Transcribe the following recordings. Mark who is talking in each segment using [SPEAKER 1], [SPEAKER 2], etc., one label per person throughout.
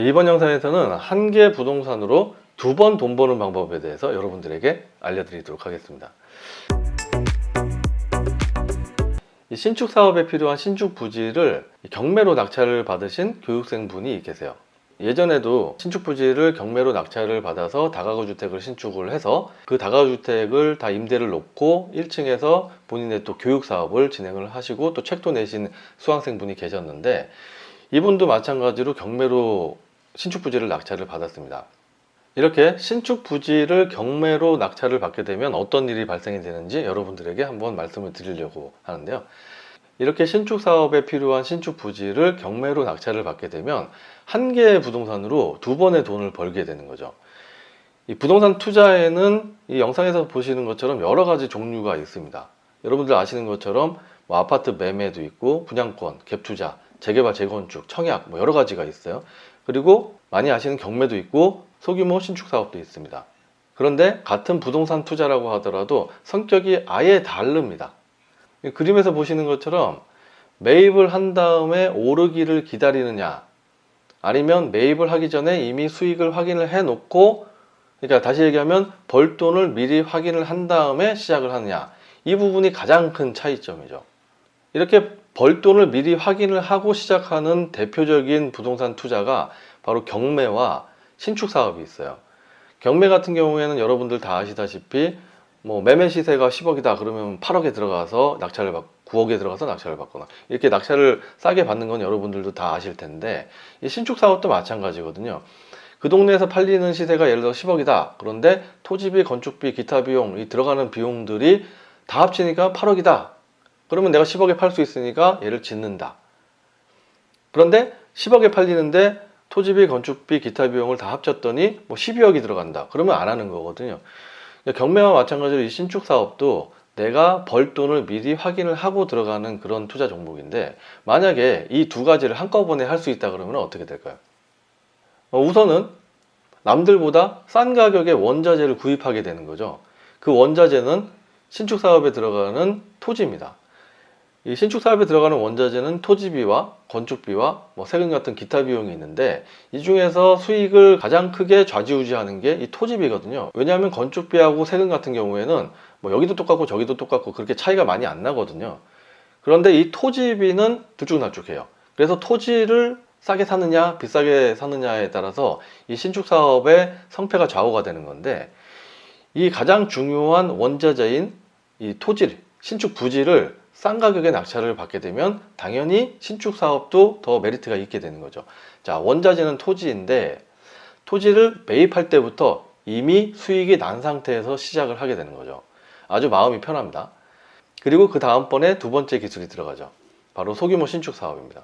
[SPEAKER 1] 이번 영상에서는 한 개 부동산으로 두 번 돈 버는 방법에 대해서 여러분들에게 알려드리도록 하겠습니다. 이 신축 사업에 필요한 신축 부지를 경매로 낙찰을 받으신 교육생 분이 계세요. 예전에도 신축 부지를 경매로 낙찰을 받아서 다가구 주택을 신축을 해서 그 다가구 주택을 다 임대를 놓고 1층에서 본인의 또 교육 사업을 진행을 하시고 또 책도 내신 수강생 분이 계셨는데, 이분도 마찬가지로 경매로 신축 부지를 낙찰을 받았습니다. 이렇게 신축 부지를 경매로 낙찰을 받게 되면 어떤 일이 발생이 되는지 여러분들에게 한번 말씀을 드리려고 하는데요. 이렇게 신축 사업에 필요한 신축 부지를 경매로 낙찰을 받게 되면 한 개의 부동산으로 두 번의 돈을 벌게 되는 거죠. 이 부동산 투자에는 이 영상에서 보시는 것처럼 여러 가지 종류가 있습니다. 여러분들 아시는 것처럼 뭐 아파트 매매도 있고 분양권, 갭투자, 재개발, 재건축, 청약 여러 가지가 있어요. 그리고 많이 아시는 경매도 있고 소규모 신축 사업도 있습니다. 그런데 같은 부동산 투자라고 하더라도 성격이 아예 다릅니다. 그림에서 보시는 것처럼 매입을 한 다음에 오르기를 기다리느냐, 아니면 매입을 하기 전에 이미 수익을 확인을 해 놓고, 그러니까 다시 얘기하면 벌돈을 미리 확인을 한 다음에 시작을 하느냐, 이 부분이 가장 큰 차이점이죠. 이렇게 벌돈을 미리 확인을 하고 시작하는 대표적인 부동산 투자가 바로 경매와 신축 사업이 있어요. 경매 같은 경우에는 여러분들 다 아시다시피 뭐 매매 시세가 10억이다 그러면 8억에 들어가서 낙찰을 받고 9억에 들어가서 낙찰을 받거나 이렇게 낙찰을 싸게 받는 건 여러분들도 다 아실 텐데, 이 신축 사업도 마찬가지거든요. 그 동네에서 팔리는 시세가 예를 들어 10억이다. 그런데 토지비, 건축비, 기타 비용, 이 들어가는 비용들이 다 합치니까 8억이다. 그러면 내가 10억에 팔 수 있으니까 얘를 짓는다. 그런데 10억에 팔리는데 토지비, 건축비, 기타 비용을 다 합쳤더니 뭐 12억이 들어간다. 그러면 안 하는 거거든요. 경매와 마찬가지로 이 신축 사업도 내가 벌 돈을 미리 확인을 하고 들어가는 그런 투자 종목인데, 만약에 이 두 가지를 한꺼번에 할 수 있다 그러면 어떻게 될까요? 우선은 남들보다 싼 가격에 원자재를 구입하게 되는 거죠. 그 원자재는 신축 사업에 들어가는 토지입니다. 이 신축 사업에 들어가는 원자재는 토지비와 건축비와 세금 같은 기타 비용이 있는데, 이 중에서 수익을 가장 크게 좌지우지하는 게 이 토지비거든요. 왜냐하면 건축비하고 세금 같은 경우에는 여기도 똑같고 저기도 똑같고 그렇게 차이가 많이 안 나거든요. 그런데 이 토지비는 들쭉날쭉해요. 그래서 토지를 싸게 사느냐 비싸게 사느냐에 따라서 이 신축 사업의 성패가 좌우가 되는 건데, 이 가장 중요한 원자재인 이 토지, 신축 부지를 싼 가격에 낙찰을 받게 되면 당연히 신축 사업도 더 메리트가 있게 되는 거죠. 자, 원자재는 토지인데 토지를 매입할 때부터 이미 수익이 난 상태에서 시작을 하게 되는 거죠. 아주 마음이 편합니다. 그리고 그 다음번에 두 번째 기술이 들어가죠. 바로 소규모 신축 사업입니다.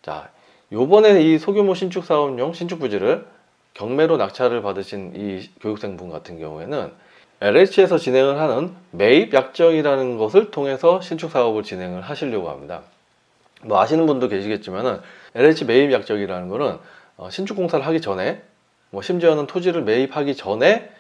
[SPEAKER 1] 자, 요번에 이 소규모 신축 사업용 신축 부지를 경매로 낙찰을 받으신 이 교육생분 같은 경우에는 LH에서 진행을 하는 매입 약정이라는 것을 통해서 신축 사업을 진행을 하시려고 합니다. 아시는 분도 계시겠지만은 LH 매입 약정이라는 거는 신축 공사를 하기 전에 심지어는 토지를 매입하기 전에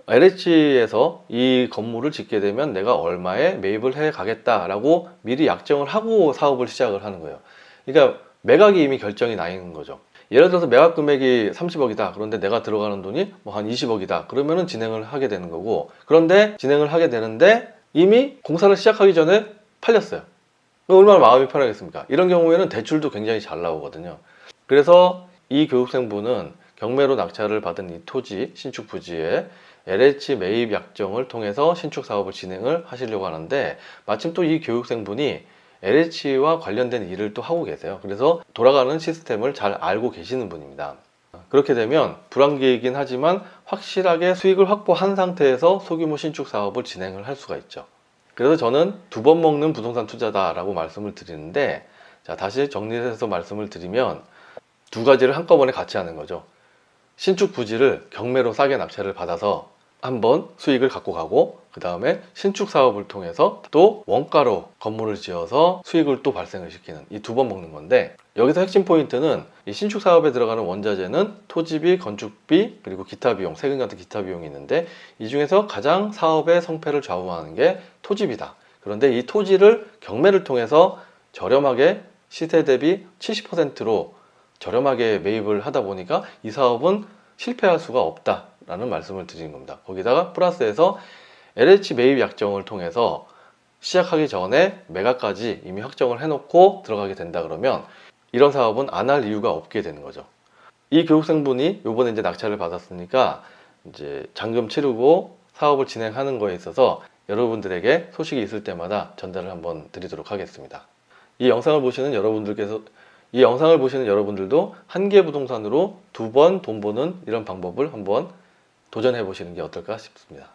[SPEAKER 1] LH에서 이 건물을 짓게 되면 내가 얼마에 매입을 해 가겠다라고 미리 약정을 하고 사업을 시작을 하는 거예요. 그러니까 매각이 이미 결정이 나 있는 거죠. 예를 들어서 매각 금액이 30억이다. 그런데 내가 들어가는 돈이 한 20억이다. 그러면은 진행을 하게 되는 거고, 그런데 진행을 하게 되는데 이미 공사를 시작하기 전에 팔렸어요. 얼마나 마음이 편하겠습니까? 이런 경우에는 대출도 굉장히 잘 나오거든요. 그래서 이 교육생분은 경매로 낙찰을 받은 이 토지, 신축 부지에 LH 매입 약정을 통해서 신축 사업을 진행을 하시려고 하는데, 마침 또 이 교육생분이 LH와 관련된 일을 또 하고 계세요. 그래서 돌아가는 시스템을 잘 알고 계시는 분입니다. 그렇게 되면 불안개이긴 하지만 확실하게 수익을 확보한 상태에서 소규모 신축 사업을 진행을 할 수가 있죠. 그래서 저는 두 번 먹는 부동산 투자다라고 말씀을 드리는데, 자, 다시 정리해서 말씀을 드리면 두 가지를 한꺼번에 같이 하는 거죠. 신축 부지를 경매로 싸게 낙찰을 받아서 한번 수익을 갖고 가고, 그 다음에 신축 사업을 통해서 또 원가로 건물을 지어서 수익을 또 발생을 시키는, 이 두 번 먹는 건데, 여기서 핵심 포인트는 이 신축 사업에 들어가는 원자재는 토지비, 건축비, 그리고 기타 비용, 세금 같은 기타 비용이 있는데, 이 중에서 가장 사업의 성패를 좌우하는 게 토지비다. 그런데 이 토지를 경매를 통해서 저렴하게 시세 대비 70%로 저렴하게 매입을 하다 보니까 이 사업은 실패할 수가 없다라는 말씀을 드리는 겁니다. 거기다가 플러스해서 LH 매입 약정을 통해서 시작하기 전에 매각까지 이미 확정을 해놓고 들어가게 된다 그러면 이런 사업은 안 할 이유가 없게 되는 거죠. 이 교육생분이 요번에 이제 낙찰을 받았으니까 이제 잔금 치르고 사업을 진행하는 거에 있어서 여러분들에게 소식이 있을 때마다 전달을 한번 드리도록 하겠습니다. 이 영상을 보시는 여러분들도 한계부동산으로 2번 돈 버는 이런 방법을 한번 도전해 보시는 게 어떨까 싶습니다.